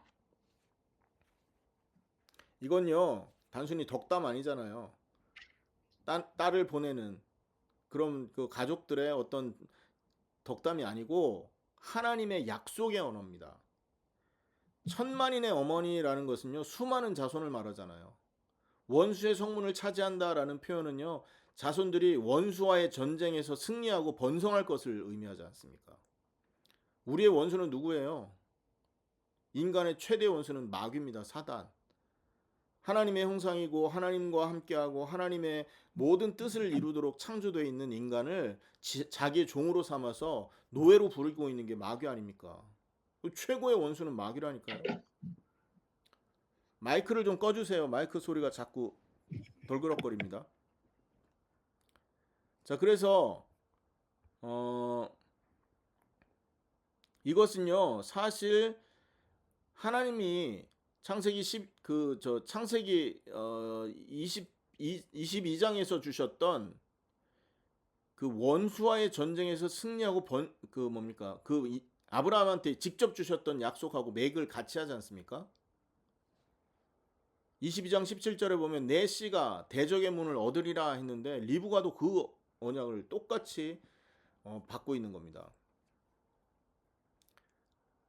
이건요 단순히 덕담 아니잖아요. 딸을 보내는 그럼 그 가족들의 어떤 덕담이 아니고 하나님의 약속의 언어입니다. 천만인의 어머니라는 것은요 수많은 자손을 말하잖아요. 원수의 성문을 차지한다라는 표현은요 자손들이 원수와의 전쟁에서 승리하고 번성할 것을 의미하지 않습니까? 우리의 원수는 누구예요? 인간의 최대 원수는 마귀입니다. 사단. 하나님의 형상이고 하나님과 함께하고 하나님의 모든 뜻을 이루도록 창조되어 있는 인간을 자기의 종으로 삼아서 노예로 부리고 있는 게 마귀 아닙니까? 최고의 원수는 마귀라니까요. 마이크를 좀 꺼주세요. 마이크 소리가 자꾸 덜그럭거립니다. 자, 그래서 이것은요 사실 하나님이 창세기 22장에서 주셨던 그 원수와의 전쟁에서 승리하고 아브라함한테 직접 주셨던 약속하고 맥을 같이 하지 않습니까? 22장 17절에 보면 내 씨가 대적의 문을 얻으리라 했는데 리브가도 그 언약을 똑같이 받고 있는 겁니다.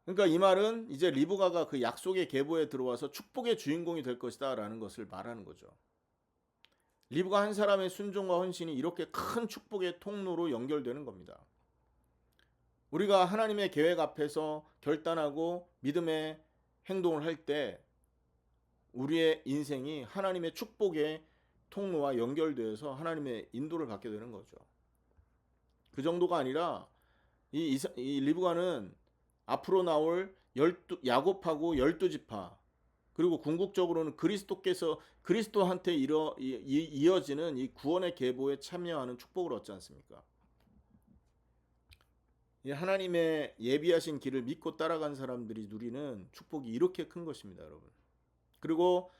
그러니까 이 말은 이제 리브가가 그 약속의 계보에 들어와서 축복의 주인공이 될 것이다 라는 것을 말하는 거죠. 리브가 한 사람의 순종과 헌신이 이렇게 큰 축복의 통로로 연결되는 겁니다. 우리가 하나님의 계획 앞에서 결단하고 믿음의 행동을 할 때 우리의 인생이 하나님의 축복의 통로와 연결되어서 하나님의 인도를 받게 되는 거죠. 그 정도가 아니라 이 리브가는 앞으로 나올 야곱하고 12지파 그리고 궁극적으로는 그리스도한테 이어지는 이 구원의 계보에 참여하는 축복을 얻지 않습니까? 하나님의 예비하신 길을 믿고 따라간 사람들이 누리는 축복이 이렇게 큰 것입니다, 여러분. 그리고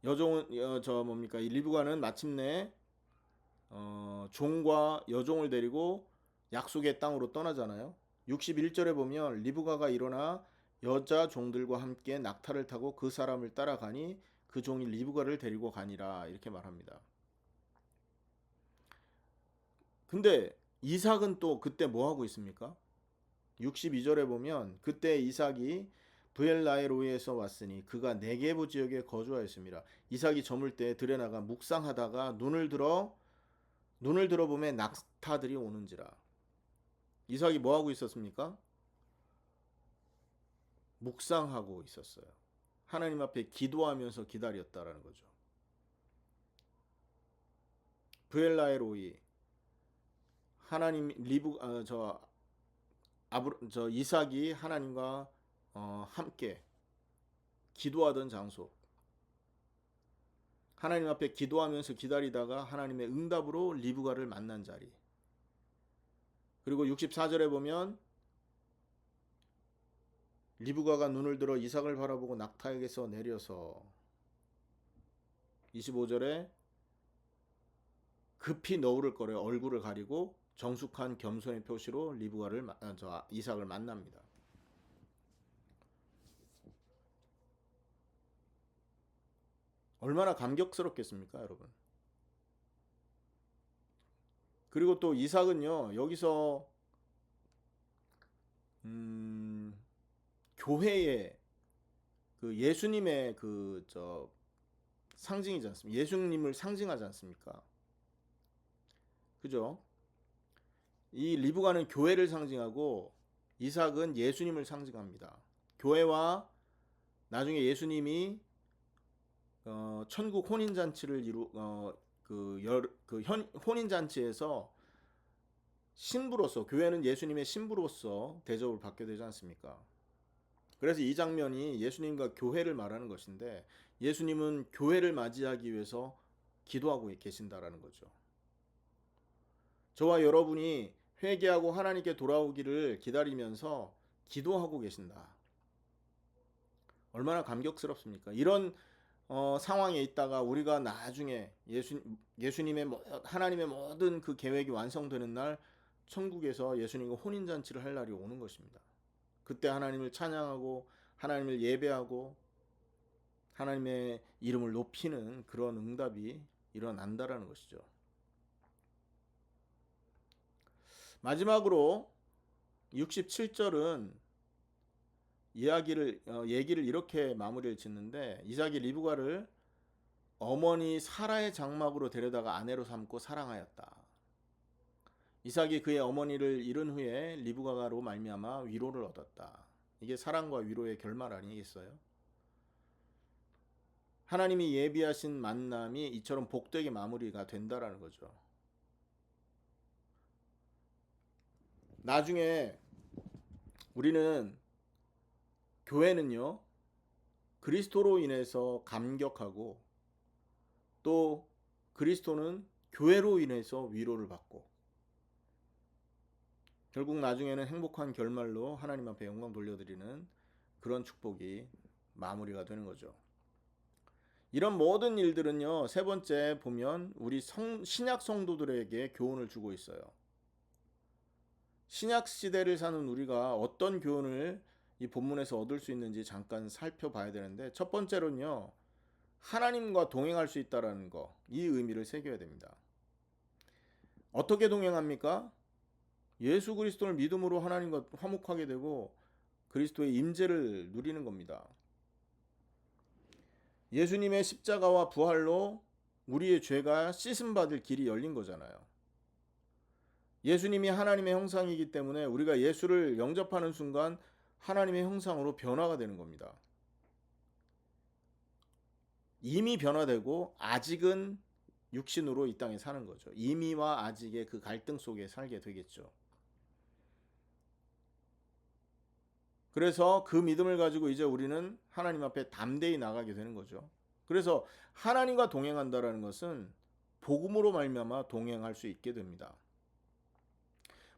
이 리브가는 마침내 종과 여종을 데리고 약속의 땅으로 떠나잖아요. 61절에 보면 리브가가 일어나 여자 종들과 함께 낙타를 타고 그 사람을 따라가니 그 종이 리브가를 데리고 가니라 이렇게 말합니다. 근데 이삭은 또 그때 뭐 하고 있습니까? 62절에 보면 그때 이삭이 브엘라에로이에서 왔으니 그가 네게부 지역에 거주하였습니다. 이삭이 저물 때 들에 나가 묵상하다가 눈을 들어 보면 낙타들이 오는지라. 이삭이 뭐 하고 있었습니까? 묵상하고 있었어요. 하나님 앞에 기도하면서 기다렸다라는 거죠. 브엘라에로이 하나님 이삭이 하나님과 함께 기도하던 장소. 하나님 앞에 기도하면서 기다리다가 하나님의 응답으로 리브가를 만난 자리. 그리고 64절에 보면 리브가가 눈을 들어 이삭을 바라보고 낙타에게서 내려서 25절에 급히 너울을 꺼내 얼굴을 가리고 정숙한 겸손의 표시로 이삭을 만납니다. 얼마나 감격스럽겠습니까, 여러분? 그리고 또 이삭은요 여기서 교회의 그 예수님의 상징이지 않습니까? 예수님을 상징하지 않습니까? 그죠? 이 리브가는 교회를 상징하고 이삭은 예수님을 상징합니다. 교회와 나중에 예수님이 천국 혼인 잔치를 혼인 잔치에서 신부로서, 교회는 예수님의 신부로서 대접을 받게 되지 않습니까? 그래서 이 장면이 예수님과 교회를 말하는 것인데, 예수님은 교회를 맞이하기 위해서 기도하고 계신다라는 거죠. 저와 여러분이 회개하고 하나님께 돌아오기를 기다리면서 기도하고 계신다. 얼마나 감격스럽습니까? 이런 상황에 있다가 우리가 나중에 예수님의 하나님의 모든 그 계획이 완성되는 날, 천국에서 예수님과 혼인잔치를 할 날이 오는 것입니다. 그때 하나님을 찬양하고 하나님을 예배하고 하나님의 이름을 높이는 그런 응답이 일어난다라는 것이죠. 마지막으로 67절은 얘기를 이렇게 마무리를 짓는데, 이삭이 리브가를 어머니 사라의 장막으로 데려다가 아내로 삼고 사랑하였다. 이삭이 그의 어머니를 잃은 후에 리브가로 말미암아 위로를 얻었다. 이게 사랑과 위로의 결말 아니겠어요? 하나님이 예비하신 만남이 이처럼 복되게 마무리가 된다라는 거죠. 나중에 우리는, 교회는요, 그리스도로 인해서 감격하고 또 그리스도는 교회로 인해서 위로를 받고 결국 나중에는 행복한 결말로 하나님 앞에 영광 돌려드리는 그런 축복이 마무리가 되는 거죠. 이런 모든 일들은요, 세 번째 보면 우리 신약 성도들에게 교훈을 주고 있어요. 신약 시대를 사는 우리가 어떤 교훈을 이 본문에서 얻을 수 있는지 잠깐 살펴봐야 되는데, 첫 번째로는요, 하나님과 동행할 수 있다라는 거, 이 의미를 새겨야 됩니다. 어떻게 동행합니까? 예수 그리스도를 믿음으로 하나님과 화목하게 되고 그리스도의 임재를 누리는 겁니다. 예수님의 십자가와 부활로 우리의 죄가 씻음받을 길이 열린 거잖아요. 예수님이 하나님의 형상이기 때문에 우리가 예수를 영접하는 순간 하나님의 형상으로 변화가 되는 겁니다. 이미 변화되고 아직은 육신으로 이 땅에 사는 거죠. 이미와 아직의 그 갈등 속에 살게 되겠죠. 그래서 그 믿음을 가지고 이제 우리는 하나님 앞에 담대히 나가게 되는 거죠. 그래서 하나님과 동행한다라는 것은 복음으로 말미암아 동행할 수 있게 됩니다.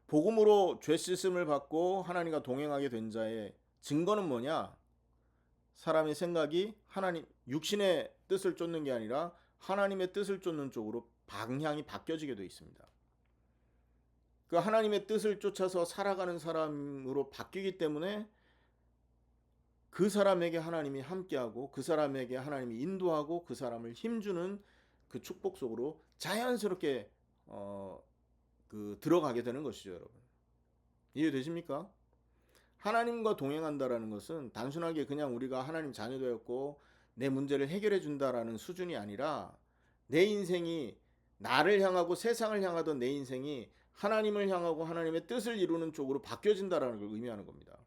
복음으로 죄 씻음을 받고 하나님과 동행하게 된 자의 증거는 뭐냐? 사람의 생각이 하나님, 육신의 뜻을 쫓는 게 아니라 하나님의 뜻을 쫓는 쪽으로 방향이 바뀌어지게 되어 있습니다. 그 하나님의 뜻을 쫓아서 살아가는 사람으로 바뀌기 때문에 그 사람에게 하나님이 함께하고 그 사람에게 하나님이 인도하고 그 사람을 힘주는 그 축복 속으로 자연스럽게 들어가게 되는 것이죠, 여러분. 이해되십니까? 하나님과 동행한다라는 것은 단순하게 그냥 우리가 하나님 자녀되었고 내 문제를 해결해 준다라는 수준이 아니라, 내 인생이, 나를 향하고 세상을 향하던 내 인생이 하나님을 향하고 하나님의 뜻을 이루는 쪽으로 바뀌어진다라는 걸 의미하는 겁니다.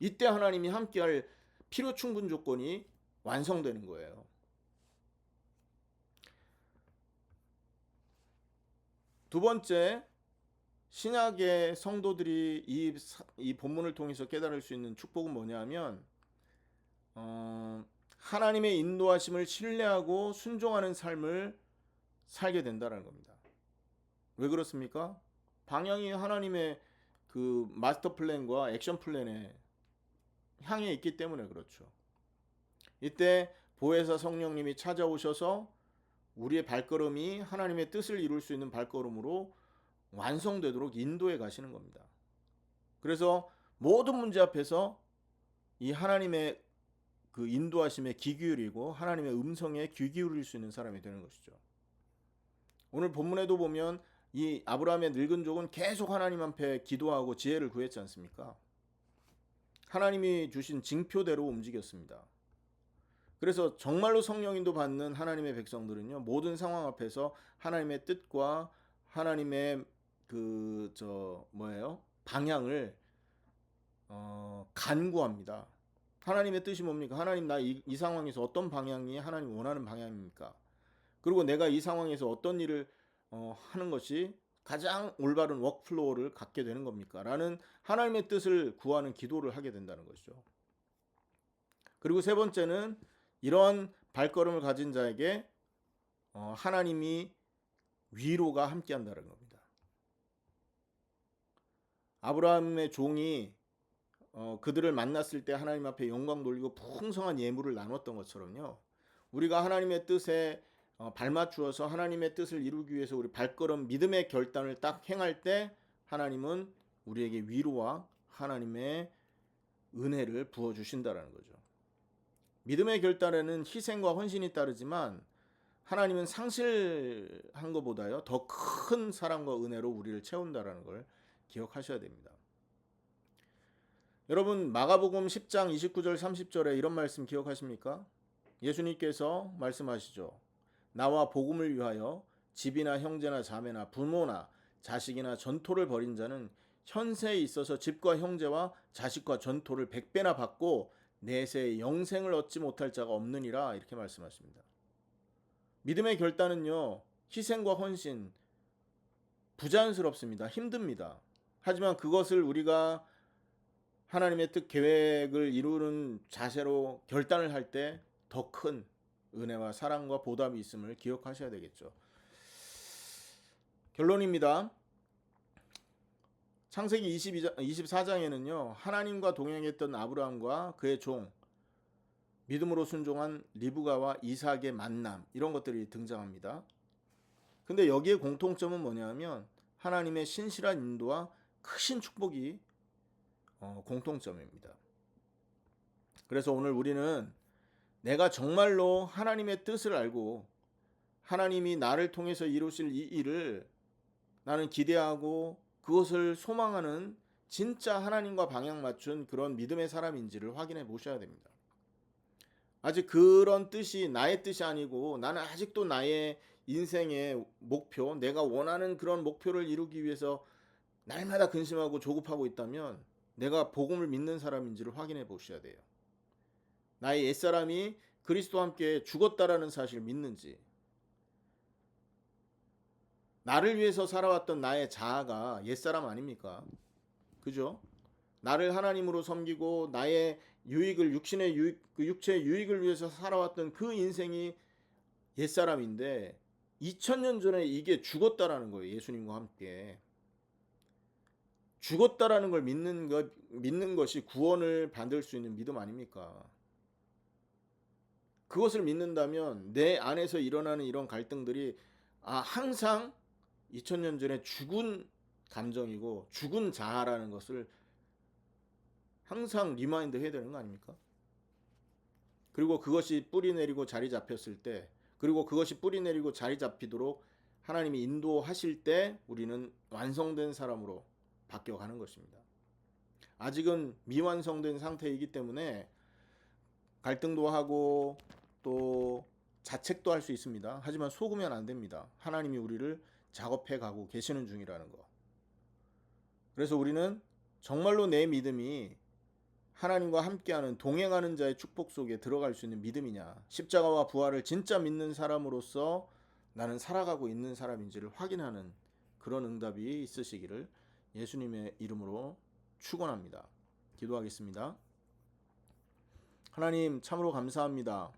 이때 하나님이 함께할 필요 충분 조건이 완성되는 거예요. 두 번째, 신약의 성도들이 이 본문을 통해서 깨달을 수 있는 축복은 뭐냐면, 하나님의 인도하심을 신뢰하고 순종하는 삶을 살게 된다는 겁니다. 왜 그렇습니까? 방향이 하나님의 그 마스터 플랜과 액션 플랜에 향해 있기 때문에 그렇죠. 이때 보혜사 성령님이 찾아오셔서 우리의 발걸음이 하나님의 뜻을 이룰 수 있는 발걸음으로 완성되도록 인도해 가시는 겁니다. 그래서 모든 문제 앞에서 이 하나님의 그 인도하심에 귀 기울이고 하나님의 음성에 귀 기울일 수 있는 사람이 되는 것이죠. 오늘 본문에도 보면 이 아브라함의 늙은 족은 계속 하나님 앞에 기도하고 지혜를 구했지 않습니까? 하나님이 주신 징표대로 움직였습니다. 그래서 정말로 성령 인도 받는 하나님의 백성들은요, 모든 상황 앞에서 하나님의 뜻과 하나님의 방향을 간구합니다. 하나님의 뜻이 뭡니까? 하나님, 나 이 상황에서 어떤 방향이 하나님 원하는 방향입니까? 그리고 내가 이 상황에서 어떤 일을 하는 것이 가장 올바른 워크플로우를 갖게 되는 겁니까? 라는 하나님의 뜻을 구하는 기도를 하게 된다는 것이죠. 그리고 세 번째는 이런 발걸음을 가진 자에게 하나님이 위로가 함께한다는 겁니다. 아브라함의 종이 그들을 만났을 때 하나님 앞에 영광 돌리고 풍성한 예물을 나눴던 것처럼요. 우리가 하나님의 뜻에 발맞추어서 하나님의 뜻을 이루기 위해서 우리 발걸음 믿음의 결단을 딱 행할 때 하나님은 우리에게 위로와 하나님의 은혜를 부어주신다는 거죠. 믿음의 결단에는 희생과 헌신이 따르지만 하나님은 상실한 것보다요 더 큰 사랑과 은혜로 우리를 채운다는 걸 기억하셔야 됩니다. 여러분, 마가복음 10장 29절 30절에 이런 말씀 기억하십니까? 예수님께서 말씀하시죠. 나와 복음을 위하여 집이나 형제나 자매나 부모나 자식이나 전토를 벌인 자는 현세에 있어서 집과 형제와 자식과 전토를 100배나 받고 내세에 영생을 얻지 못할 자가 없느니라, 이렇게 말씀하십니다. 믿음의 결단은요, 희생과 헌신, 부자연스럽습니다. 힘듭니다. 하지만 그것을 우리가 하나님의 뜻 계획을 이루는 자세로 결단을 할 때 더 큰 은혜와 사랑과 보답이 있음을 기억하셔야 되겠죠. 결론입니다. 창세기 24장에는요. 하나님과 동행했던 아브라함과 그의 종, 믿음으로 순종한 리브가와 이삭의 만남, 이런 것들이 등장합니다. 근데 여기에 공통점은 뭐냐면 하나님의 신실한 인도와 크신 축복이 공통점입니다. 그래서 오늘 우리는 내가 정말로 하나님의 뜻을 알고 하나님이 나를 통해서 이루실 이 일을 나는 기대하고 그것을 소망하는 진짜 하나님과 방향 맞춘 그런 믿음의 사람인지를 확인해 보셔야 됩니다. 아직 그런 뜻이 나의 뜻이 아니고 나는 아직도 나의 인생의 목표, 내가 원하는 그런 목표를 이루기 위해서 날마다 근심하고 조급하고 있다면 내가 복음을 믿는 사람인지를 확인해 보셔야 돼요. 나의 옛사람이 그리스도와 함께 죽었다라는 사실을 믿는지, 나를 위해서 살아왔던 나의 자아가 옛사람 아닙니까? 그죠? 나를 하나님으로 섬기고 나의 유익을, 육신의 유익, 그 육체의 유익을 위해서 살아왔던 그 인생이 옛사람인데 2000년 전에 이게 죽었다라는 거예요. 예수님과 함께. 죽었다라는 걸 믿는 것이 구원을 받을 수 있는 믿음 아닙니까? 그것을 믿는다면 내 안에서 일어나는 이런 갈등들이 항상 2000년 전에 죽은 감정이고 죽은 자아라는 것을 항상 리마인드 해야 되는 거 아닙니까? 그리고 그것이 뿌리 내리고 자리 잡혔을 때, 그리고 그것이 뿌리 내리고 자리 잡히도록 하나님이 인도하실 때 우리는 완성된 사람으로 바뀌어가는 것입니다. 아직은 미완성된 상태이기 때문에 갈등도 하고 또 자책도 할 수 있습니다. 하지만 속으면 안 됩니다. 하나님이 우리를 작업해 가고 계시는 중이라는 거. 그래서 우리는 정말로 내 믿음이 하나님과 함께하는 동행하는 자의 축복 속에 들어갈 수 있는 믿음이냐, 십자가와 부활을 진짜 믿는 사람으로서 나는 살아가고 있는 사람인지를 확인하는 그런 응답이 있으시기를 예수님의 이름으로 축원합니다. 기도하겠습니다. 하나님, 참으로 감사합니다.